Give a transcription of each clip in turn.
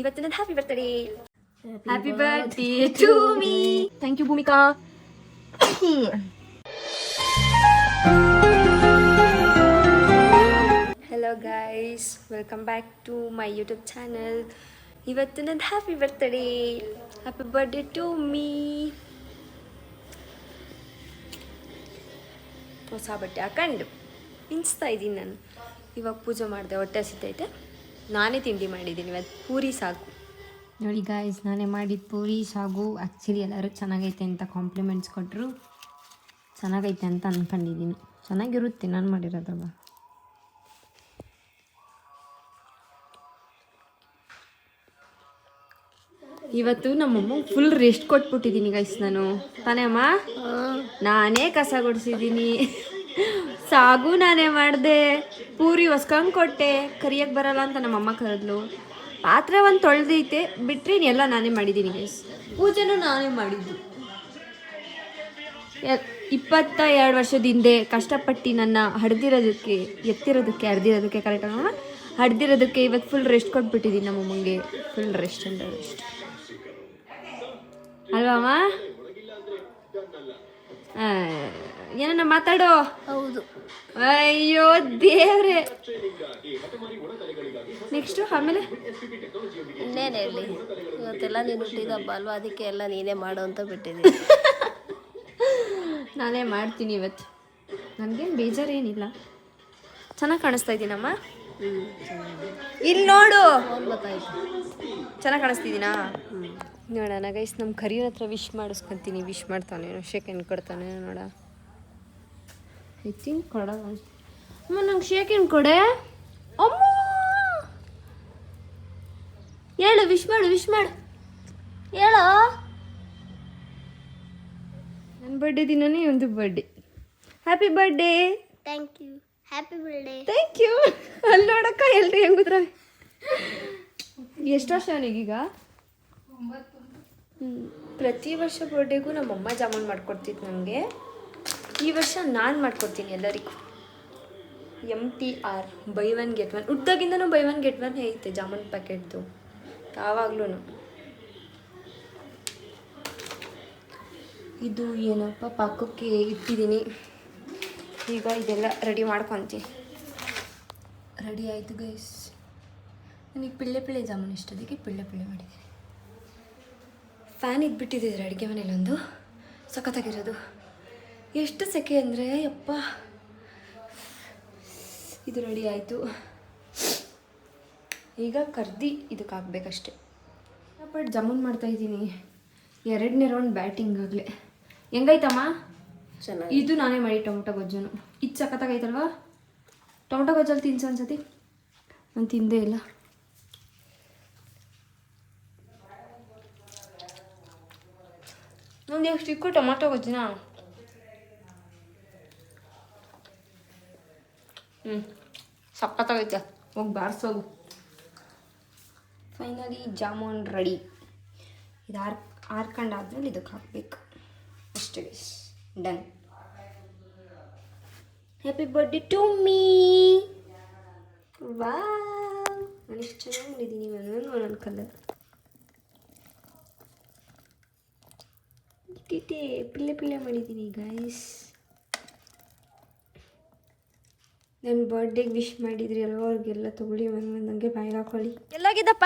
ಇವತ್ತು ನನ್ನ happy birthday. Happy birthday to me. Thank you Bhoomika. Hello guys, welcome back to my YouTube channel. ಇವತ್ತು ನನ್ನ happy birthday. Happy birthday to me. ಹೊಸ ಬಟ್ಟೆ ಹಾಕೊಂಡು ಮಿಂಚ್ತಾ ಇದ್ದೀನಿ ನಾನು. ಇವಾಗ ಪೂಜೆ ಮಾಡಿದೆ, ಹೊಟ್ಟೆ ಹಸಿತೈತೆ. ನಾನೇ ತಿಂಡಿ ಮಾಡಿದ್ದೀನಿ ಇವತ್ತು, ಪೂರಿ ಸಾಗು. ನೋಡಿ ಗಾಯ್ಸ್, ನಾನೇ ಮಾಡಿದ ಪೂರಿ ಸಾಗು. ಆ್ಯಕ್ಚುಲಿ ಎಲ್ಲರೂ ಚೆನ್ನಾಗೈತೆ ಅಂತ ಕಾಂಪ್ಲಿಮೆಂಟ್ಸ್ ಕೊಟ್ಟರು. ಚೆನ್ನಾಗೈತೆ ಅಂತ ಅಂದ್ಕೊಂಡಿದ್ದೀನಿ. ಚೆನ್ನಾಗಿರುತ್ತೆ ನಾನು ಮಾಡಿರೋದಲ್ವ. ಇವತ್ತು ನಮ್ಮಮ್ಮ ಫುಲ್ ರೆಸ್ಟ್ ಕೊಟ್ಬಿಟ್ಟಿದ್ದೀನಿ ಗೈಸ್ ನಾನು. ತಾನೇ ಅಮ್ಮ? ನಾನೇ ಕಸ ಗುಡಿಸಿದ್ದೀನಿ, ಸಾಗು ನಾನೇ ಮಾಡಿದೆ, ಪೂರಿ ಹೊಸ್ಕಂಗೆ ಕೊಟ್ಟೆ. ಕರಿಯಕ್ಕೆ ಬರಲ್ಲ ಅಂತ ನಮ್ಮಮ್ಮ ಕರೆದ್ಲು. ಪಾತ್ರೆ ಒಂದು ತೊಳೆದೈತೆ, ಬಿಟ್ಟರೆ ಎಲ್ಲ ನಾನೇ ಮಾಡಿದ್ದೀನಿ ಗೈಸ್. ಪೂಜೆನೂ ನಾನೇ ಮಾಡಿದ್ದು. 22 ವರ್ಷದ ಹಿಂದೆ ಕಷ್ಟಪಟ್ಟು ನನ್ನ ಎತ್ತಿರೋದಕ್ಕೆ ಕರೆಕ್ಟಾಗ ಹಡ್ದಿರೋದಕ್ಕೆ ಇವತ್ತು ಫುಲ್ ರೆಸ್ಟ್ ಕೊಟ್ಬಿಟ್ಟಿದ್ದೀನಿ ನಮ್ಮಮ್ಮಂಗೆ. ಫುಲ್ ರೆಸ್ಟ್ ಅಂಡ್ ರೆಸ್ಟ್ ಅಲ್ವಮ್ಮ? ಏನನ್ನ ಮಾತಾಡೋ. ಹೌದು. ಅಯ್ಯೋ ದೇವ್ರೆ. ನೆಕ್ಸ್ಟು ಆಮೇಲೆ ಇನ್ನೇನು ಹೇಳಿ, ಇವತ್ತೆಲ್ಲ ನೀನು ಹುಟ್ಟಿದ ಹಬ್ಬ ಅಲ್ವಾ, ಅದಕ್ಕೆ ಎಲ್ಲ ನೀನೇ ಮಾಡು ಅಂತ ಬಿಟ್ಟಿದ್ದೀನಿ. ನಾನೇ ಮಾಡ್ತೀನಿ ಇವತ್ತು, ನನಗೇನು ಬೇಜಾರೇನಿಲ್ಲ. ಚೆನ್ನಾಗಿ ಕಾಣಿಸ್ತಾ ಇದ್ದೀನಮ್ಮ. ಇಲ್ಲಿ ನೋಡು, ಚೆನ್ನಾಗಿ ಕಾಣಿಸ್ತಿದ್ದೀನಾ? ನೋಡೋಣ ಗೈಸ್, ನಮ್ಮ ಕರಿಯನ ಹತ್ರ ವಿಶ್ ಮಾಡಿಸ್ಕೊತೀನಿ. ವಿಶ್ ಮಾಡ್ತಾನೆ, ಶೇಕ್ ಹ್ಯಾಂಡ್ ಕೊಡ್ತಾನೆ. ನೋಡ, ಐ ಥಿಂಕ್ ಕೊಡ. ಅಮ್ಮ ನಂಗೆ ಶೇಕ್ ಹ್ಯಾಂಡ್ ಕೊಡೆ. ಅಮ್ಮ ಹೇಳು, ವಿಶ್ ಮಾಡು ಹೇಳು. ನನ್ನ ಬರ್ಡೇ ದಿನನೇ ಒಂದು birthday. Happy birthday. Thank you. Happy birthday. Thank you. ಅಲ್ಲಿ ನೋಡಕ್ಕ ಎಲ್ರಿ ಹೆಂಗುದ್ರ. ಎಷ್ಟು ವರ್ಷ ಅವನಿಗೀಗ? ಪ್ರತಿ ವರ್ಷ ಬರ್ಡೇಗೂ ನಮ್ಮಮ್ಮ ಜಾಮೂನ್ ಮಾಡ್ಕೊಡ್ತಿತ್ತು ನನಗೆ. ಈ ವರ್ಷ ನಾನು ಮಾಡ್ಕೊಡ್ತೀನಿ ಎಲ್ಲರಿಗೂ. MTR buy 1 get 1. ಹುಟ್ಟಾಗಿಂದನೂ ಬೈ 1 get 1 ಐತೆ ಜಾಮೂನ್ ಪ್ಯಾಕೆಟ್ದು ಯಾವಾಗ್ಲೂ. ಇದು ಏನಪ್ಪ ಪಾಕಕ್ಕೆ ಇಟ್ಟಿದ್ದೀನಿ. ಈಗ ಇದೆಲ್ಲ ರೆಡಿ ಮಾಡ್ಕೊತೀನಿ. ರೆಡಿ ಆಯಿತು ಗೈಸ್. ನನಗೆ ಪಿಳ್ಳೆ ಜಾಮೂನ್ ಇಷ್ಟ, ಅದಕ್ಕೆ ಪಿಳ್ಳೆ ಮಾಡಿದ್ದೀನಿ. ಫ್ಯಾನ್ ಇದ್ಬಿಟ್ಟಿದ್ದಿದ್ರೆ ಅಡುಗೆ ಮನೇಲೊಂದು ಸಖತ್ತಾಗಿರೋದು. ಎಷ್ಟು ಸೆಕೆ ಅಂದರೆ ಯಪ್ಪ. ಇದು ರೆಡಿ ಆಯಿತು. ಈಗ ಕರ್ದು ಇದಕ್ಕೆ ಹಾಕ್ಬೇಕಷ್ಟೆ. ಬಟ್ ಜಾಮೂನ್ ಮಾಡ್ತಾಯಿದ್ದೀನಿ. 2ನೇ ರೌಂಡ್ ಬ್ಯಾಟಿಂಗ್ ಆಗಲೇ. ಹೆಂಗೈತಮ್ಮ? ಚೆನ್ನಾಗಿ. ಇದು ನಾನೇ ಮಾಡಿ ಟೊಮೊಟೊ ಗೊಜ್ಜನು. ಇದು ಸಖತ್ತಾಗೈತಲ್ವಾ? ಟೊಮೊಟೊ ಗೊಜ್ಜಲ್ಲಿ ತಿನ್ಸು ಅನ್ಸತಿ. ನಾನು ತಿಂದೇ ಇಲ್ಲ. ಒಂದು ಎಷ್ಟು ಚಿಕ್ಕು ಟೊಮೊಟೊ ಗೊಜ್ಜಿನ. ಸಖತ್ತಾಗೈತೆ. ಹೋಗಿ ಬಾರಿಸೋಗು. Finally jamun ready. ಇದು ಆರ್ಕೊಂಡಾದ್ಮೇಲೆ ಇದಕ್ಕೆ ಹಾಕಬೇಕು ಅಷ್ಟೇ. Done. Happy birthday to me. ವಾ, ನಾನು ಎಷ್ಟು ಚೆನ್ನಾಗಿ ಮಾಡಿದ್ದೀನಿ. ಒಂದೊಂದು ಕಲರ್ ಪಿಳ್ಳೆ ಮಾಡಿದ್ದೀನಿ ಗೈಸ್. ನನ್ನ ಬರ್ಡೇಗೆ ವಿಶ್ ಮಾಡಿದ್ರಿ ಅಲ್ವ, ಅವ್ರಿಗೆಲ್ಲ ತೊಗೊಳ್ಳಿ ನನಗೆ ಬಾಯಿಗೆ ಹಾಕೊಳ್ಳಿ. ಎಲ್ಲೋಗಿದ್ದಪ್ಪ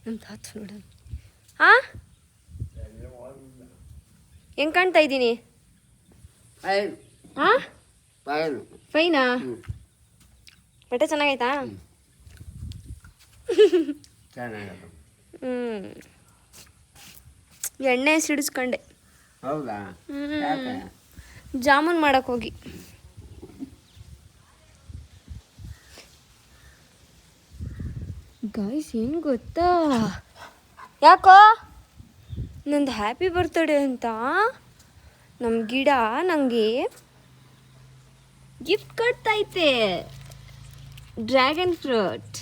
ನಮ್ಮ ತಾತ ನೋಡೋಣ. ಹಾಂ, ಹೆಂಗೆ ಕಾಣ್ತಾ ಇದ್ದೀನಿ? ಹಾಂ, ಫೈನಾ? ಬಟ್ಟೆ ಚೆನ್ನಾಗೈತಾ? ಎಣ್ಣೆ ಸಿಡಿಸ್ಕೊಂಡೆ. ಹೌದಾ? ಜಾಮೂನ್ ಮಾಡಕ್ಕೆ ಹೋಗಿ. ಗೈಸ್, ಏನು ಗೊತ್ತಾ? ಯಾಕೋ ನಂದು ಹ್ಯಾಪಿ ಬರ್ತ್ಡೇ ಅಂತ ನಮ್ಮ ಗಿಡ ನನಗೆ ಗಿಫ್ಟ್ ಕೊಡ್ತೈತೆ. ಡ್ರ್ಯಾಗನ್ ಫ್ರೂಟ್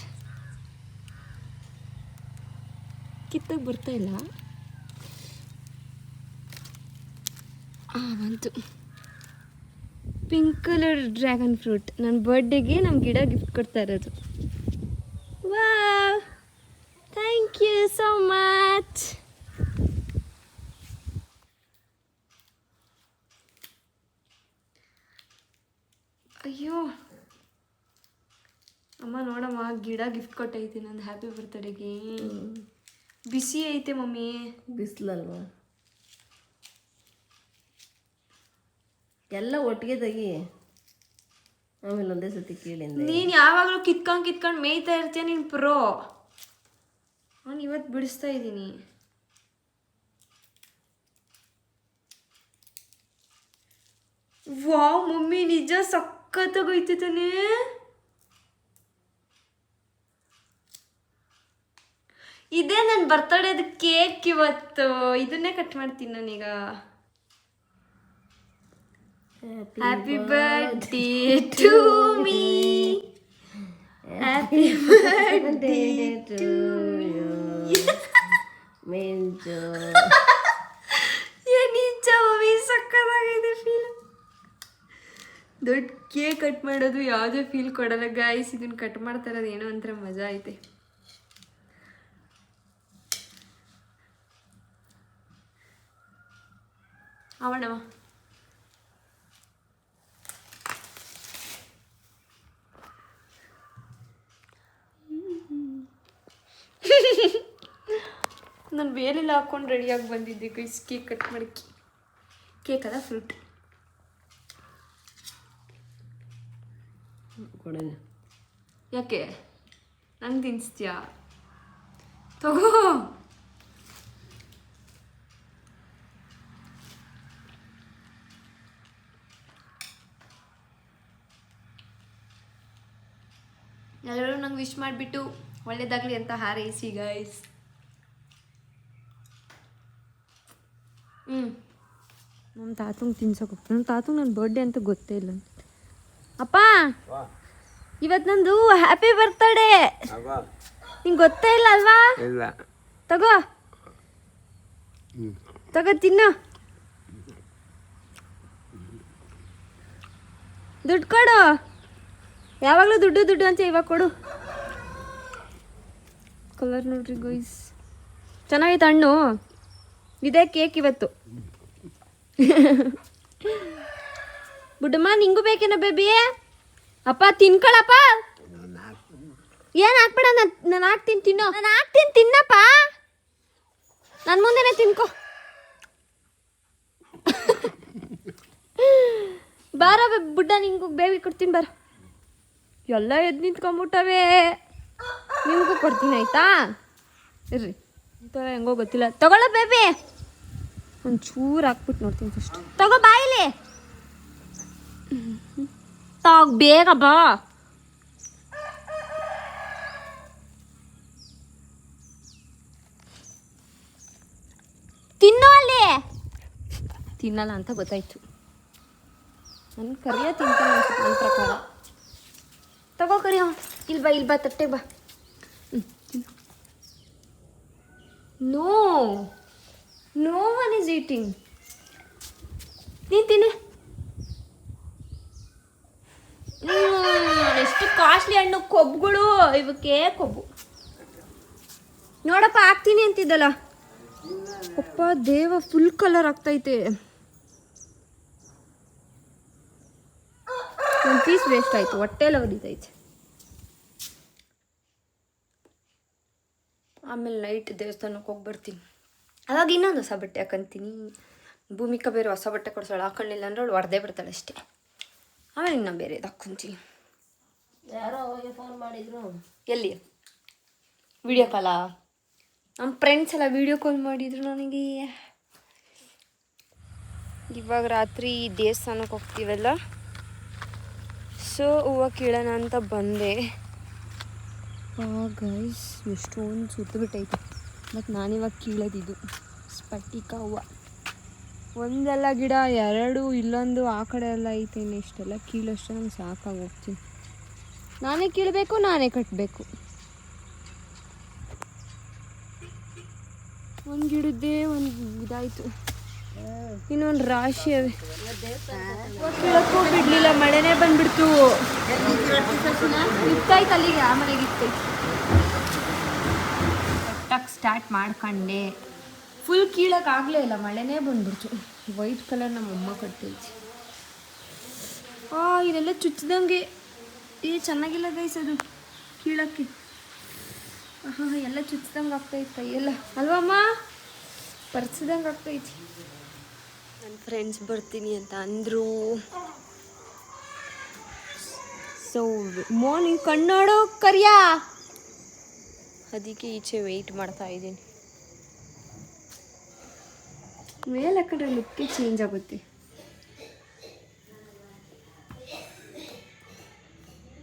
ಕಿತ್ತಕ್ಕೆ ಬರ್ತಾ ಇಲ್ಲ. ಬಂತು ಪಿಂಕ್ ಕಲರ್ ಡ್ರ್ಯಾಗನ್ ಫ್ರೂಟ್. ನನ್ನ ಬರ್ಡೇಗೆ ನಮ್ಮ ಗಿಡ ಗಿಫ್ಟ್ ಕೊಡ್ತಾ ಇರೋದು. ವಾವ್, ಥ್ಯಾಂಕ್ ಗಿಡ ಗಿಫ್ಟ್ ಕೊಟ್ಟೈತೆ ನಂದು ಹ್ಯಾಪಿ ಬರ್ತ್ಡೇಗೆ. ಬಿಸಿ ಐತೆ ಮಮ್ಮಿ. ಬಿಸಿಲಲ್ವಾ, ಎಲ್ಲ ಒಟ್ಟಿಗೆ ತೆಗಿ, ಆಮೇಲೆ ಒಂದೇ ಸತಿ ಕೇಳಿಂದ. ನೀನು ಯಾವಾಗಲೂ ಕಿತ್ಕೊಂಡು ಮೇಯ್ತಾ ಇರ್ತೀಯ, ನೀನು ಪ್ರೋ. ನಾನು ಇವತ್ತು ಬಿಡಿಸ್ತಾ ಇದ್ದೀನಿ. ವಾವ್ ಮಮ್ಮಿ, ನಿಜ ಸಖತ್ತಾಗೋಯ್ತು ತಾನೇ. ಇದೇ ನನ್ನ ಬರ್ತಡೇದು ಕೇಕ್ ಇವತ್ತು. ಇದನ್ನೇ ಕಟ್ ಮಾಡ್ತೀನಿ ನಾನೀಗ. Happy birthday to me, happy birthday to you. ಮೆಂಚು ನಿಜ ಮಮ್ಮಿ, ಸಕ್ಕತ್ತಾಗಿದೆ ಫೀಲ್. ದೊಡ್ಡ ಕೇಕ್ ಕಟ್ ಮಾಡೋದು ಯಾವುದೇ ಫೀಲ್ ಕೊಡಲ್ಲ ಗಾಯ್ಸ್. ಇದನ್ನ ಕಟ್ ಮಾಡ್ತಾ ಇರೋದು ಏನೋ ಒಂಥರ ಮಜಾ ಐತೆ. ಅವಣವ ನಾನು ಬೇಲೆಲ್ಲ ಹಾಕೊಂಡು ರೆಡಿಯಾಗಿ ಬಂದಿದ್ದೆ ಗೈಸ್. ಕೇಕ್ ಕಟ್ ಮಾಡಿ, ಕೇಕ್ ಅದ ಫ್ರೂಟ್ ಕೊಡೋಣ. ಯಾಕೆ ನಂಗೆ ತಿನ್ನಿಸ್ತೀಯಾ? ತಗೋ. ಎಲ್ಲರೂ ನಂಗೆ ವಿಶ್ ಮಾಡಿಬಿಟ್ಟು ಒಳ್ಳೇದಾಗಲಿ ಅಂತ ಹಾರೈಸಿ ಗೈಸ್. ನಮ್ಮ ತಾತಂಗೆ ತಿನ್ಸೋಕೆ ಹೋಗ್ತೀನಿ. ನಮ್ಮ ತಾತಂಗೆ ನನ್ನ ಬರ್ಡೇ ಅಂತ ಗೊತ್ತೇ ಇಲ್ಲ. ಅಪ್ಪ, ಇವತ್ತು ನಂದು ಹ್ಯಾಪಿ ಬರ್ತ್ಡೇ. ನಿಂಗೆ ಗೊತ್ತೇ ಇಲ್ಲ ಅಲ್ವಾ? ತಗೋ ತಗೋ, ತಿನ್ನು. ದುಡ್ಡು ಕೊಡು. ಯಾವಾಗಲೂ ದುಡ್ಡು ದುಡ್ಡು ಅಂತ, ಇವಾಗ ಕೊಡು. ಕಲರ್ ನೋಡ್ರಿ ಗೈಸ್, ಚೆನ್ನಾಗೈತೆ ಹಣ್ಣು. ಇದೇ ಕೇಕ್ ಇವತ್ತು. ಬುಡ್ಡಮ್ಮ, ನಿಂಗೂ ಬೇಕೇನೋ ಬೇಬಿ? ಅಪ್ಪ ತಿನ್ಕೊಳಪ್ಪ. ಏನು ಹಾಕ್ಬೇಡ, ನಾನು ಹಾಕ್ತೀನಿ, ತಿನ್ನು. ನಾನು ಹಾಕ್ತೀನಿ, ತಿನ್ನಪ್ಪ. ನನ್ನ ಮುಂದೆನೇ ತಿನ್ಕೊ. ಬಾರ ಬುಡ್ಡ, ನಿಂಗೂ ಬೇಬಿ ಕೊಡ್ತೀನಿ ಬಾರ. ಎಲ್ಲ ಎದ್ದು ನಿಂತ್ಕೊಂಬಿಟ್ಟವೆ. ನಿಮಗೂ ಕೊಡ್ತೀನಿ ಆಯ್ತಾ? ಇರ್ರಿ, ಹೆಂಗೋ ಗೊತ್ತಿಲ್ಲ. ತಗೊಳ್ಳೋ ಬೇಬಿ. ಒಂಚೂರು ಹಾಕ್ಬಿಟ್ಟು ನೋಡ್ತೀನಿ ಫಸ್ಟ್. ತಗೋ ಬಾಯಿಲಿ. ಬೇಗ ಬಾ. ತಿನ್ನೋ ಅಲ್ಲಿ. ತಿನ್ನಲ್ಲ ಅಂತ ಗೊತ್ತಾಯ್ತು. ನನ್ನ ಕರಿಯ ತಿಂತಾನೆ ಅನ್ಸುತ್ತೆ ನನ್ನ ಪ್ರಕಾರ. ತಗೋ ಕರಿಯ. ಇಲ್ಲಿ ಬಾ ತಟ್ಟೆಗೆ ಬಾ. No one is eating. ನೀನು ತಿನ್ನಿ. ಎಷ್ಟು ಕಾಸ್ಟ್ಲಿ ಹಣ್ಣು, ಕೊಬ್ಬುಗಳು ಇವಕ್ಕೆ. ಕೊಬ್ಬು ನೋಡಪ್ಪ, ಹಾಕ್ತೀನಿ ಅಂತಿದ್ದಲ್ಲ. ಅಪ್ಪ ದೇವ, ಫುಲ್ ಕಲರ್ ಆಗ್ತೈತೆ. ಒಂದು ಪೀಸ್ ವೇಸ್ಟ್ ಆಯಿತು, ಹೊಟ್ಟೆ ಎಲ್ಲ ಹೊಡಿತೈತೆ. ಆಮೇಲೆ ನೈಟ್ ದೇವಸ್ಥಾನಕ್ಕೆ ಹೋಗಿ ಬರ್ತೀನಿ. ಅವಾಗ ಇನ್ನೊಂದು ಹೊಸ ಬಟ್ಟೆ ಹಾಕೊಂತೀನಿ. ಭೂಮಿಕಾ ಬೇರೆ ಹೊಸ ಬಟ್ಟೆ ಕೊಡ್ಸೋಳು, ಹಾಕೊಂಡಿಲ್ಲ ಅಂದ್ರೆ ಅವಳು ಹೊಡೆದೇ ಬಿಡ್ತಾಳೆ ಅಷ್ಟೇ. ಆಮೇಲೆ ಇನ್ನು ಬೇರೆದು ಹಾಕ್ಕೊಂತೀನಿ. ಯಾರೋ ಅವಾಗ ಫೋನ್ ಮಾಡಿದ್ರು. ಎಲ್ಲಿ? ವಿಡಿಯೋ ಕಾಲಾ? ನಮ್ಮ ಫ್ರೆಂಡ್ಸ್ ಎಲ್ಲ ವಿಡಿಯೋ ಕಾಲ್ ಮಾಡಿದ್ರು ನನಗೆ. ಇವಾಗ ರಾತ್ರಿ ದೇವಸ್ಥಾನಕ್ಕೆ ಹೋಗ್ತೀವಲ್ಲ, ಸೊ ಹೂವು ಕೀಳೋಣ ಅಂತ ಬಂದೆ. ಗೈಸ್, ಎಷ್ಟೊಂದು ಸುತ್ತಬಿಟ್ಟೈತೆ. ಮತ್ತು ನಾನಿವಾಗ ಕೀಳೋದಿದು ಸ್ಫಟಿಕ ಹೂವು. ಒಂದೆಲ್ಲ ಗಿಡ, ಎರಡು ಇಲ್ಲೊಂದು, ಆ ಕಡೆ ಎಲ್ಲ ಐತೆ. ಇಷ್ಟೆಲ್ಲ ಕೀಳೋಷ್ಟು ನಂಗೆ ಸಾಕಾಗಿ ಹೋಗ್ತೀನಿ. ನಾನೇ ಕೀಳಬೇಕು, ನಾನೇ ಕಟ್ಟಬೇಕು. ಒಂದು ಗಿಡದ್ದೇ ಒಂದು ಇದಾಯಿತು, ಇನ್ನೊಂದು ರಾಶಿ ಅವೆ. ಕೀಳಕ್ಕೂ ಬಿಡಲಿಲ್ಲ, ಮಳೆನೇ ಬಂದ್ಬಿಡ್ತು. ಇತ್ತೈತೆ ಅಲ್ಲಿಗೆ, ಆ ಮನೆಗೆ ಇತ್ತೈತೆ. ಕಟ್ಟಕ್ಕೆ ಸ್ಟಾರ್ಟ್ ಮಾಡ್ಕೊಂಡೆ. ಫುಲ್ ಕೀಳಕ್ಕಾಗಲೇ ಇಲ್ಲ, ಮಳೆನೇ ಬಂದ್ಬಿಡ್ತು. ವೈಟ್ ಕಲರ್ ನಮ್ಮ ಅಮ್ಮ ಕಟ್ಟೈತಿ. ಇದೆಲ್ಲ ಚುಚ್ಚಿದಂಗೆ. ಚೆನ್ನಾಗಿಲ್ಲ ಗೈಸ್ ಅದು. ಕೀಳಕ್ಕೆ. ಎಲ್ಲ ಚುಚ್ಚಿದಂಗೆ ಆಗ್ತೈತೆ ಎಲ್ಲ ಅಲ್ವಮ್ಮ, ಪರ್ಸಿದಂಗೆ ಆಗ್ತೈತಿ. ನನ್ನ ಫ್ರೆಂಡ್ಸ್ ಬರ್ತೀನಿ ಅಂತ ಅಂದರು. ಸೊ ಮಾರ್ನಿಂಗ್ ಕಣ್ಣೋಡು ಕರಿಯಾ, ಅದಕ್ಕೆ ಈಚೆ ವೆಯ್ಟ್ ಮಾಡ್ತಾ ಇದ್ದೀನಿ. ಮೇಲೆ ಕಡೆ ಲುಕ್ಕೇ ಚೇಂಜ್ ಆಗುತ್ತೆ.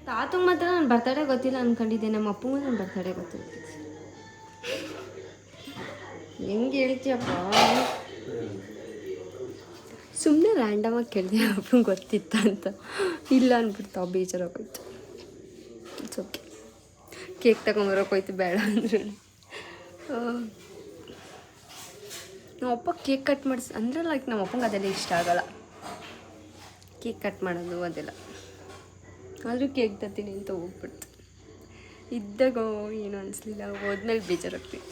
ತಾತಂಗೆ ಮಾತ್ರ ನನ್ನ ಬರ್ತಡೇ ಗೊತ್ತಿಲ್ಲ ಅಂದ್ಕೊಂಡಿದ್ದೆ, ನಮ್ಮ ಅಪ್ಪಂಗೂ ನನ್ನ ಬರ್ತಡೇ ಗೊತ್ತಿಲ್ಲ. ಹೆಂಗೆ ಹೇಳ್ತೀಯಪ್ಪ, ಸುಮ್ಮನೆ ರ್ಯಾಂಡಮಾಗಿ ಕೇಳಿದೆ ಅಪ್ಪಂಗೆ ಗೊತ್ತಿತ್ತ ಅಂತ. ಇಲ್ಲ ಅಂದ್ಬಿಡ್ತಾವ, ಬೇಜಾರಾಗೋಯ್ತು. It's okay. ಕೇಕ್ ತಗೊಂಬರೋಕೋಯ್ತು ಬೇಡ ಅಂದ್ರು. ನಮ್ಮ ಅಪ್ಪ ಕೇಕ್ ಕಟ್ ಮಾಡಿಸ್ ಅಂದರೆ ಲೈಕ್ ನಮ್ಮ ಅಪ್ಪಂಗೆ ಅದೆಲ್ಲ ಇಷ್ಟ ಆಗಲ್ಲ, ಕೇಕ್ ಕಟ್ ಮಾಡೋದು ಅದೆಲ್ಲ. ಆದರೂ ಕೇಕ್ ತರ್ತೀನಿ ಅಂತ ಹೋಗ್ಬಿಡ್ತು. ಇದ್ದಾಗ ಏನು ಅನಿಸ್ಲಿಲ್ಲ, ಹೋದ್ಮೇಲೆ ಬೇಜಾರಾಗ್ತೀನಿ.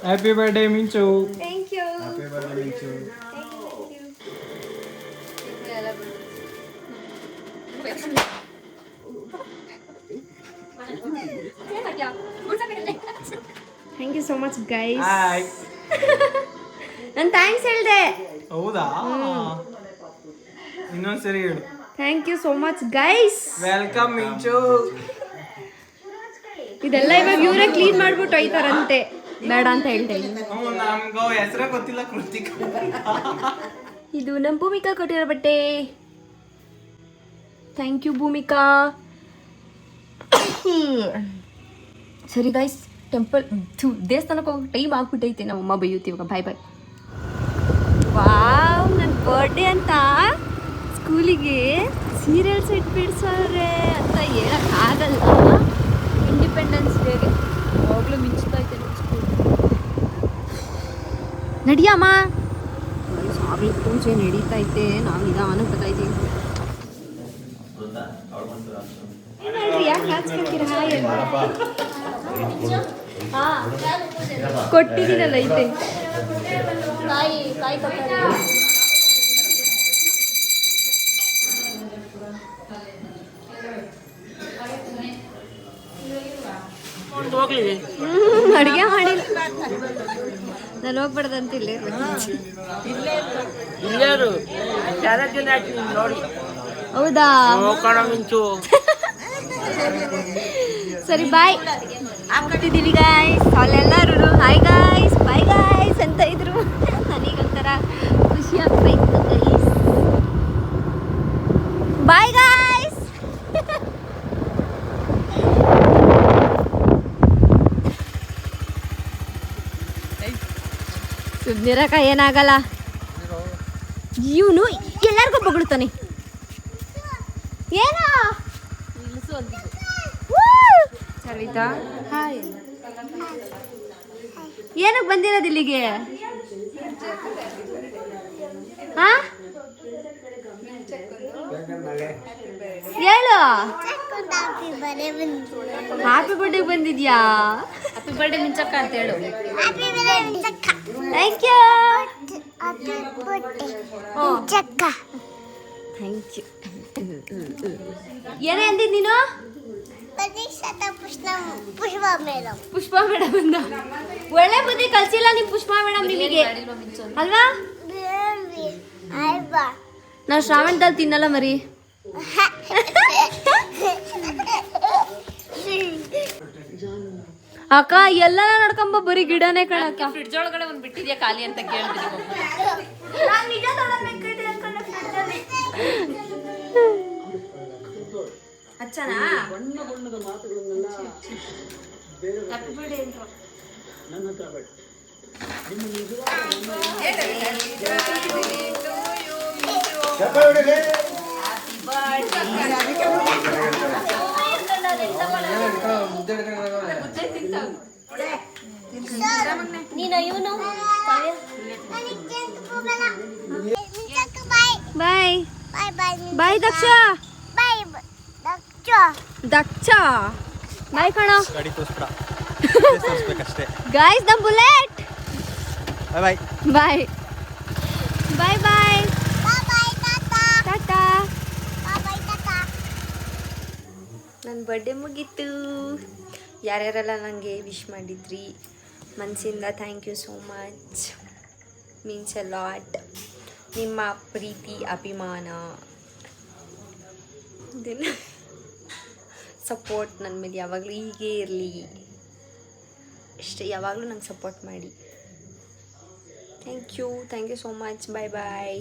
Happy birthday Minchu. Thank you. Happy birthday Minchu. Thank you so much guys. Hi. ನಾನು ಥ್ಯಾಂಕ್ಸ್ ಹೇಳಿದೆ. ಹೌದಾ? ಇನ್ನೊಂದ್ಸರಿ ಹೇಳು. Thank you so much guys. Welcome Minchu. ಇದೆಲ್ಲ ಇವಾಗ ಇವರೇ ಕ್ಲೀನ್ ಮಾಡ್ಬಿಟ್ಟು ಹೋಯ್ತಾರಂತೆ, ಬೇಡ ಅಂತ ಹೇಳ್ತಾ ಇದ್ದೀನಿ. ನಮ್ಗೆ ಹೆಸರೇ ಗೊತ್ತಿಲ್ಲ, ಕೃತಿಕಾ. ಇದು ನಮ್ಮ ಭೂಮಿಕಾ ಕೊಟ್ಟಿರೋ ಬಟ್ಟೆ. Thank you Bhoomika. ಸರಿ ಗೈಸ್, ಟೆಂಪಲ್ ದೇವಸ್ಥಾನಕ್ಕೆ ಹೋಗಿ ಟೈಮ್ ಆಗ್ಬಿಟ್ಟೈತೆ. ನಮ್ಮಮ್ಮ ಬೈಯುತ್ತಿ ಇವಾಗ. ಬಾಯ್ ಬಾಯ್. ವಾವ್, ನನ್ನ ಬರ್ಡೇ ಅಂತ ಸ್ಕೂಲಿಗೆ ಸೀರಿಯಲ್ ಸೆಟ್ ಬಿಡ್ಸವ್ರೆ ಅಂತ ಹೇಳೋಕ್ಕಾಗಲ್ಲ. ಇಂಡಿಪೆಂಡೆನ್ಸ್ ಡೇಗೆ ಯಾವಾಗಲೂ ಮಿಂಚ್ತೈತೆ ನಮ್ಮ ಸ್ಕೂಲ್. ನಡಿಯಮ್ಮ, ಆಗಲಿ ಪೂಜೆ ನಡೀತೈತೆ, ನಾವು ನಿಧಾನಕ್ಕೆ ಬರ್ತಾಯಿದ್ದೀವಿ. ಯಾಕೆ ನಾಚ್ಕೊಂತೀರ? ಕೊಟ್ಟಿದ್ದೀನಲ್ಲ ಐತೆ. ಕಾಯಿ ಕೊಟ್ಟಾರೆ. ಅಡುಗೆ ಮಾಡಿಲ್ಲ ನಾನು, ಹೋಗ್ಬಾರ್ದಂತಿಲ್ಲ. ಹೌದಾ? ಸರಿ ಬಾಯ್. ಆಗ್ಬಿಟ್ಟಿದ್ದೀವಿ ಗಾಯ್ಸ್. ಅಲ್ಲೆಲ್ಲರೂ ಹಾಯ್ ಗಾಯ್ಸ್, ಬಾಯ್ ಗಾಯ್ಸ್ ಅಂತ ಇದ್ರು. ನನಗೊಂಥರ ಖುಷಿ ಆಗ್ತಾಯಿತ್ತು ಗೈಸ್. Bye guys. ಸುಮ್ಮನಿರಕ, ಏನಾಗಲ್ಲ. ಇವನು ಎಲ್ಲರಿಗೂ ಬೊಗಳ್ತಾನೆ. ಏನೋ ಸರಿತಾ? ಏನಕ್ಕೆ ಬಂದಿರೋದು ಇಲ್ಲಿಗೆ? ಹಾ ಹೇಳು. ಹ್ಯಾಪಿ ಬರ್ಡೇ ಬಂದಿದ್ಯಾ? ಹ್ಯಾಪಿ ಬರ್ಡೇ ಮಿಂಚಕ್ಕ ಅಂತ ಹೇಳು. Thank you. Thank you. ಏನೇ ಅಂದಿದ್ದು ನೀನು? ಪುಷ್ಪ ಮೇಡಮ್ ಅಂದ. ಒಳ್ಳೆ ಬುದ್ಧಿ ಕಲ್ಸಿಲ್ಲ ನಿಮ್ಮ ಪುಷ್ಪ ಮೇಡಮ್ ನಿಮಗೆ, ಅಲ್ವಾ? ನಾವು ಶ್ರಾವಣದಲ್ಲಿ ತಿನ್ನಲ್ಲ ಮರಿ. ಅಕ್ಕ ಎಲ್ಲ ನಡ್ಕೊಂಬ, ಬರೀ ಗಿಡನೇ ಕಣಕ್ಕ. ಫ್ರಿಡ್ಜ್ ಒಳಗಡೆ ಒಂದು ಬಿಟ್ಟಿದ್ಯಾ ಖಾಲಿ ಅಂತ ಕೇಳಿದ್ರಿ. ಅಚ್ಚನಾ? ಹ್ಯಾಪಿ ಬರ್ಡೇ ಅಂತ ನೀನು ಇವನು ಬಾಯ್ ಬಾಯ್ ದಕ್ಷ. ದಕ್ಷ ಬಾಯ್ ಕಣ. ಗಾಯ್ಸ್ ನಮ್ ಬುಲೆಟ್. ಬಾಯ್ ಬಾಯ್ ಬಾಯ್ ಬಾಯ್ ಟಾಟಾ. ನನ್ನ ಬರ್ಡೇ ಮುಗೀತು. ಯಾರ್ಯಾರೆಲ್ಲ ನನಗೆ ವಿಶ್ ಮಾಡಿದ್ರಿ ಮನಸ್ಸಿಂದ thank you so much. Means a lot. ನಿಮ್ಮ ಪ್ರೀತಿ ಅಭಿಮಾನ ಸಪೋರ್ಟ್ ನನ್ನ ಮೇಲೆ ಯಾವಾಗಲೂ ಹೀಗೇ ಇರಲಿ. ಅಷ್ಟೇ, ಯಾವಾಗಲೂ ನಂಗೆ ಸಪೋರ್ಟ್ ಮಾಡಿ. Thank you so much. Bye bye.